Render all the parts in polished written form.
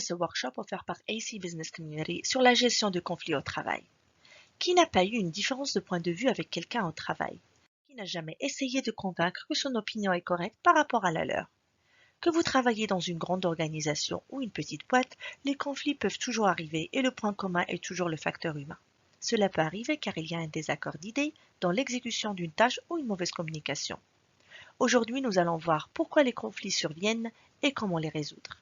ce workshop offert par AC Business Community sur la gestion de conflits au travail. Qui n'a pas eu une différence de point de vue avec quelqu'un au travail? Qui n'a jamais essayé de convaincre que son opinion est correcte par rapport à la leur? Que vous travaillez dans une grande organisation ou une petite boîte, les conflits peuvent toujours arriver et le point commun est toujours le facteur humain. Cela peut arriver car il y a un désaccord d'idées dans l'exécution d'une tâche ou une mauvaise communication. Aujourd'hui, nous allons voir pourquoi les conflits surviennent et comment les résoudre.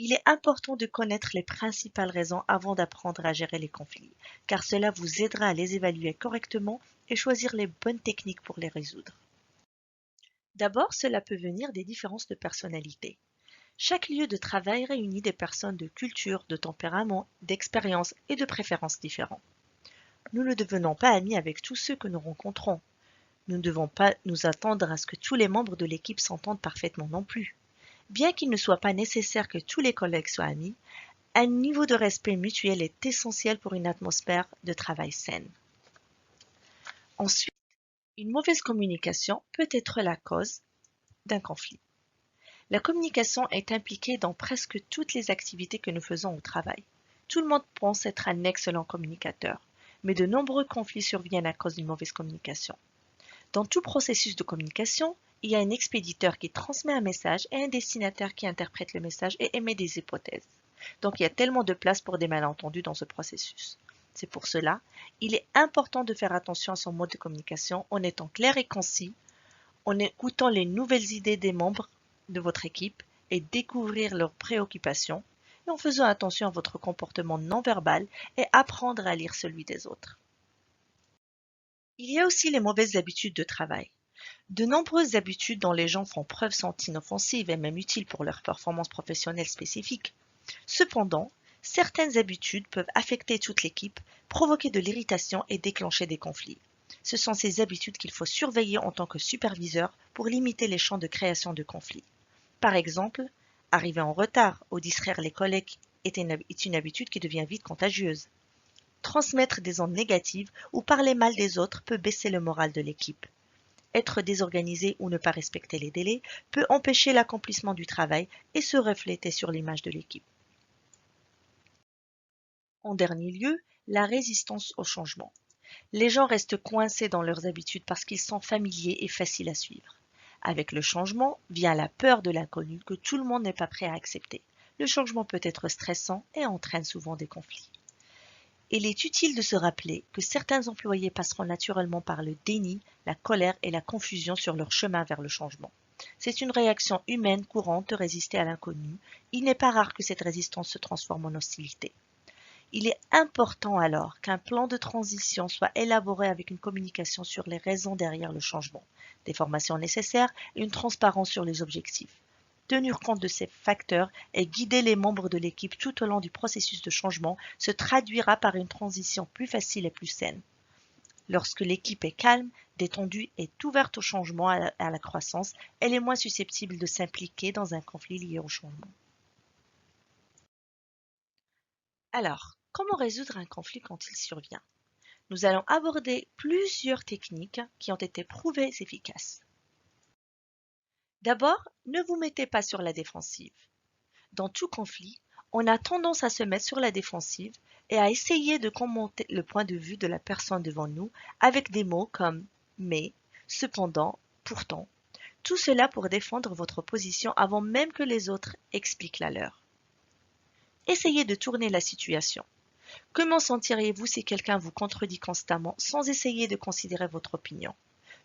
Il est important de connaître les principales raisons avant d'apprendre à gérer les conflits, car cela vous aidera à les évaluer correctement et choisir les bonnes techniques pour les résoudre. D'abord, cela peut venir des différences de personnalité. Chaque lieu de travail réunit des personnes de culture, de tempérament, d'expérience et de préférences différents. Nous ne devenons pas amis avec tous ceux que nous rencontrons. Nous ne devons pas nous attendre à ce que tous les membres de l'équipe s'entendent parfaitement non plus. Bien qu'il ne soit pas nécessaire que tous les collègues soient amis, un niveau de respect mutuel est essentiel pour une atmosphère de travail saine. Ensuite, une mauvaise communication peut être la cause d'un conflit. La communication est impliquée dans presque toutes les activités que nous faisons au travail. Tout le monde pense être un excellent communicateur, mais de nombreux conflits surviennent à cause d'une mauvaise communication. Dans tout processus de communication, il y a un expéditeur qui transmet un message et un destinataire qui interprète le message et émet des hypothèses. Donc il y a tellement de place pour des malentendus dans ce processus. C'est pour cela, il est important de faire attention à son mode de communication en étant clair et concis, en écoutant les nouvelles idées des membres de votre équipe et découvrir leurs préoccupations, et en faisant attention à votre comportement non verbal et apprendre à lire celui des autres. Il y a aussi les mauvaises habitudes de travail. De nombreuses habitudes dont les gens font preuve sont inoffensives et même utiles pour leur performance professionnelle spécifique. Cependant, certaines habitudes peuvent affecter toute l'équipe, provoquer de l'irritation et déclencher des conflits. Ce sont ces habitudes qu'il faut surveiller en tant que superviseur pour limiter les champs de création de conflits. Par exemple, arriver en retard ou distraire les collègues est une habitude qui devient vite contagieuse. Transmettre des ondes négatives ou parler mal des autres peut baisser le moral de l'équipe. Être désorganisé ou ne pas respecter les délais peut empêcher l'accomplissement du travail et se refléter sur l'image de l'équipe. En dernier lieu, la résistance au changement. Les gens restent coincés dans leurs habitudes parce qu'ils sont familiers et faciles à suivre. Avec le changement vient la peur de l'inconnu que tout le monde n'est pas prêt à accepter. Le changement peut être stressant et entraîne souvent des conflits. Il est utile de se rappeler que certains employés passeront naturellement par le déni, la colère et la confusion sur leur chemin vers le changement. C'est une réaction humaine courante de résister à l'inconnu. Il n'est pas rare que cette résistance se transforme en hostilité. Il est important alors qu'un plan de transition soit élaboré avec une communication sur les raisons derrière le changement, des formations nécessaires et une transparence sur les objectifs. Tenir compte de ces facteurs et guider les membres de l'équipe tout au long du processus de changement se traduira par une transition plus facile et plus saine. Lorsque l'équipe est calme, détendue et ouverte au changement, à la croissance, elle est moins susceptible de s'impliquer dans un conflit lié au changement. Alors, comment résoudre un conflit quand il survient? Nous allons aborder plusieurs techniques qui ont été prouvées efficaces. D'abord, ne vous mettez pas sur la défensive. Dans tout conflit, on a tendance à se mettre sur la défensive et à essayer de commenter le point de vue de la personne devant nous avec des mots comme mais, cependant, pourtant, tout cela pour défendre votre position avant même que les autres expliquent la leur. Essayez de tourner la situation. Comment sentiriez-vous si quelqu'un vous contredit constamment sans essayer de considérer votre opinion?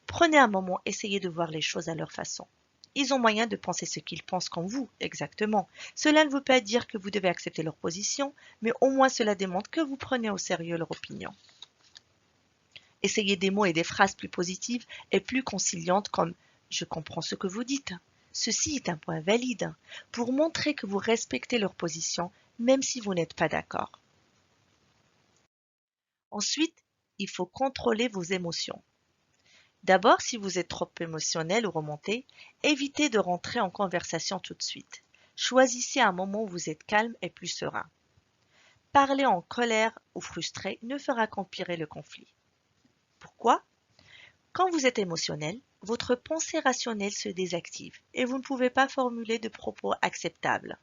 Prenez un moment, essayez de voir les choses à leur façon. Ils ont moyen de penser ce qu'ils pensent comme vous, exactement. Cela ne veut pas dire que vous devez accepter leur position, mais au moins cela démontre que vous prenez au sérieux leur opinion. Essayez des mots et des phrases plus positives et plus conciliantes comme « Je comprends ce que vous dites ». Ceci est un point valide pour montrer que vous respectez leur position, même si vous n'êtes pas d'accord. Ensuite, il faut contrôler vos émotions. D'abord, si vous êtes trop émotionnel ou remonté, évitez de rentrer en conversation tout de suite. Choisissez un moment où vous êtes calme et plus serein. Parler en colère ou frustré ne fera qu'empirer le conflit. Pourquoi? Quand vous êtes émotionnel, votre pensée rationnelle se désactive et vous ne pouvez pas formuler de propos acceptables.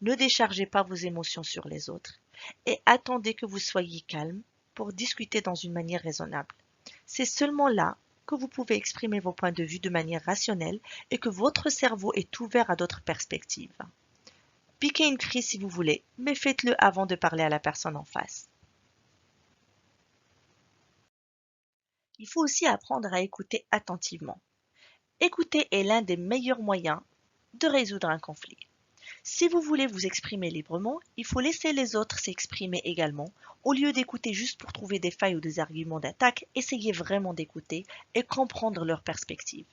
Ne déchargez pas vos émotions sur les autres et attendez que vous soyez calme pour discuter dans une manière raisonnable. C'est seulement là que vous pouvez exprimer vos points de vue de manière rationnelle et que votre cerveau est ouvert à d'autres perspectives. Piquez une crise si vous voulez, mais faites-le avant de parler à la personne en face. Il faut aussi apprendre à écouter attentivement. Écouter est l'un des meilleurs moyens de résoudre un conflit. Si vous voulez vous exprimer librement, il faut laisser les autres s'exprimer également. Au lieu d'écouter juste pour trouver des failles ou des arguments d'attaque, essayez vraiment d'écouter et comprendre leur perspective.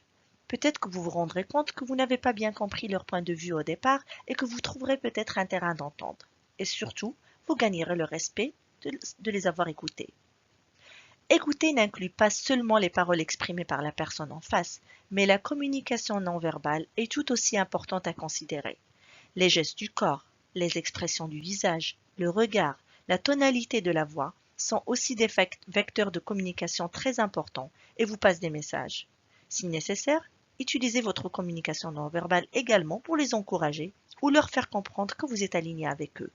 Peut-être que vous vous rendrez compte que vous n'avez pas bien compris leur point de vue au départ et que vous trouverez peut-être un terrain d'entente. Et surtout, vous gagnerez le respect de les avoir écoutés. Écouter n'inclut pas seulement les paroles exprimées par la personne en face, mais la communication non verbale est tout aussi importante à considérer. Les gestes du corps, les expressions du visage, le regard, la tonalité de la voix sont aussi des vecteurs de communication très importants et vous passent des messages. Si nécessaire, utilisez votre communication non verbale également pour les encourager ou leur faire comprendre que vous êtes aligné avec eux.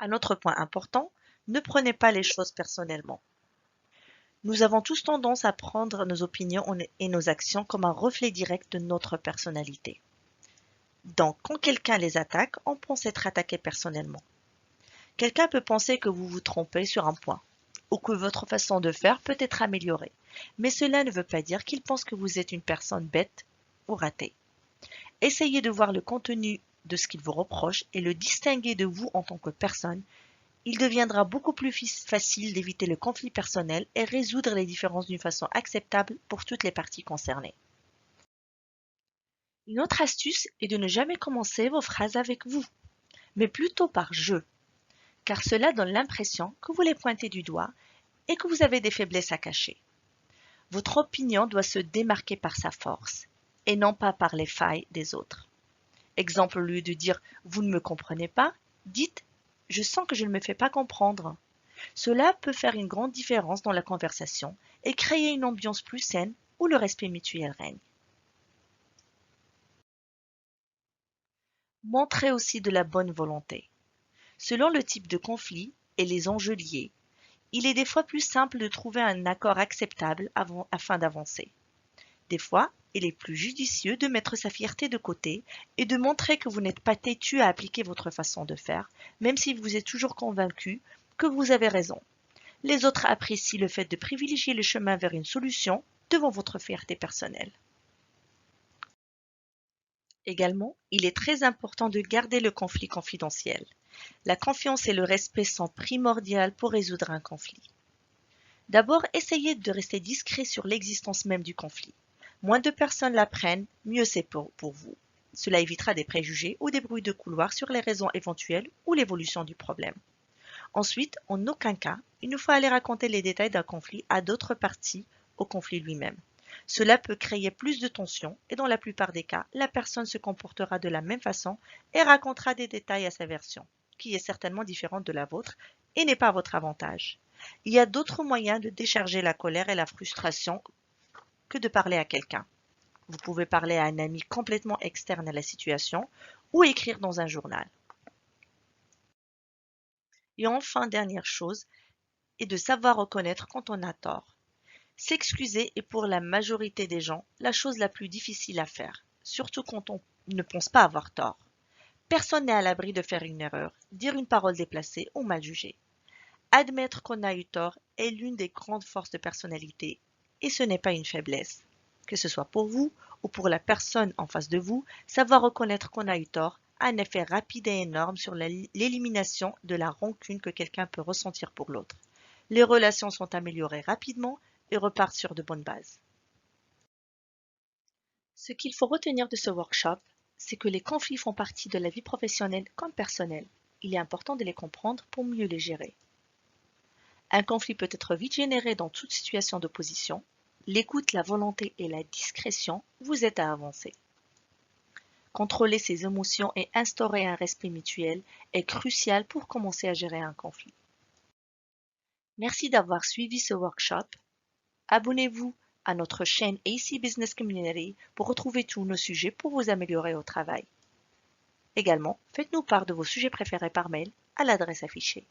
Un autre point important, ne prenez pas les choses personnellement. Nous avons tous tendance à prendre nos opinions et nos actions comme un reflet direct de notre personnalité. Donc, quand quelqu'un les attaque, on pense être attaqué personnellement. Quelqu'un peut penser que vous vous trompez sur un point, ou que votre façon de faire peut être améliorée, mais cela ne veut pas dire qu'il pense que vous êtes une personne bête ou ratée. Essayez de voir le contenu de ce qu'il vous reproche et le distinguer de vous en tant que personne. Il deviendra beaucoup plus facile d'éviter le conflit personnel et résoudre les différences d'une façon acceptable pour toutes les parties concernées. Une autre astuce est de ne jamais commencer vos phrases avec vous, mais plutôt par je, car cela donne l'impression que vous les pointez du doigt et que vous avez des faiblesses à cacher. Votre opinion doit se démarquer par sa force et non pas par les failles des autres. Exemple, au lieu de dire « vous ne me comprenez pas », dites « je sens que je ne me fais pas comprendre ». Cela peut faire une grande différence dans la conversation et créer une ambiance plus saine où le respect mutuel règne. Montrez aussi de la bonne volonté. Selon le type de conflit et les enjeux liés, il est des fois plus simple de trouver un accord acceptable afin d'avancer. Des fois, il est plus judicieux de mettre sa fierté de côté et de montrer que vous n'êtes pas têtu à appliquer votre façon de faire, même si vous êtes toujours convaincu que vous avez raison. Les autres apprécient le fait de privilégier le chemin vers une solution devant votre fierté personnelle. Également, il est très important de garder le conflit confidentiel. La confiance et le respect sont primordiaux pour résoudre un conflit. D'abord, essayez de rester discret sur l'existence même du conflit. Moins de personnes l'apprennent, mieux c'est pour vous. Cela évitera des préjugés ou des bruits de couloir sur les raisons éventuelles ou l'évolution du problème. Ensuite, en aucun cas, il ne faut aller raconter les détails d'un conflit à d'autres parties au conflit lui-même. Cela peut créer plus de tension et dans la plupart des cas, la personne se comportera de la même façon et racontera des détails à sa version, qui est certainement différente de la vôtre et n'est pas à votre avantage. Il y a d'autres moyens de décharger la colère et la frustration que de parler à quelqu'un. Vous pouvez parler à un ami complètement externe à la situation ou écrire dans un journal. Et enfin, dernière chose, est de savoir reconnaître quand on a tort. S'excuser est pour la majorité des gens la chose la plus difficile à faire, surtout quand on ne pense pas avoir tort. Personne n'est à l'abri de faire une erreur, dire une parole déplacée ou mal jugée. Admettre qu'on a eu tort est l'une des grandes forces de personnalité et ce n'est pas une faiblesse. Que ce soit pour vous ou pour la personne en face de vous, savoir reconnaître qu'on a eu tort a un effet rapide et énorme sur l'élimination de la rancune que quelqu'un peut ressentir pour l'autre. Les relations sont améliorées rapidement et repartent sur de bonnes bases. Ce qu'il faut retenir de ce workshop, c'est que les conflits font partie de la vie professionnelle comme personnelle. Il est important de les comprendre pour mieux les gérer. Un conflit peut être vite généré dans toute situation d'opposition. L'écoute, la volonté et la discrétion vous aident à avancer. Contrôler ses émotions et instaurer un respect mutuel est crucial pour commencer à gérer un conflit. Merci d'avoir suivi ce workshop. Abonnez-vous à notre chaîne AC Business Community pour retrouver tous nos sujets pour vous améliorer au travail. Également, faites-nous part de vos sujets préférés par mail à l'adresse affichée.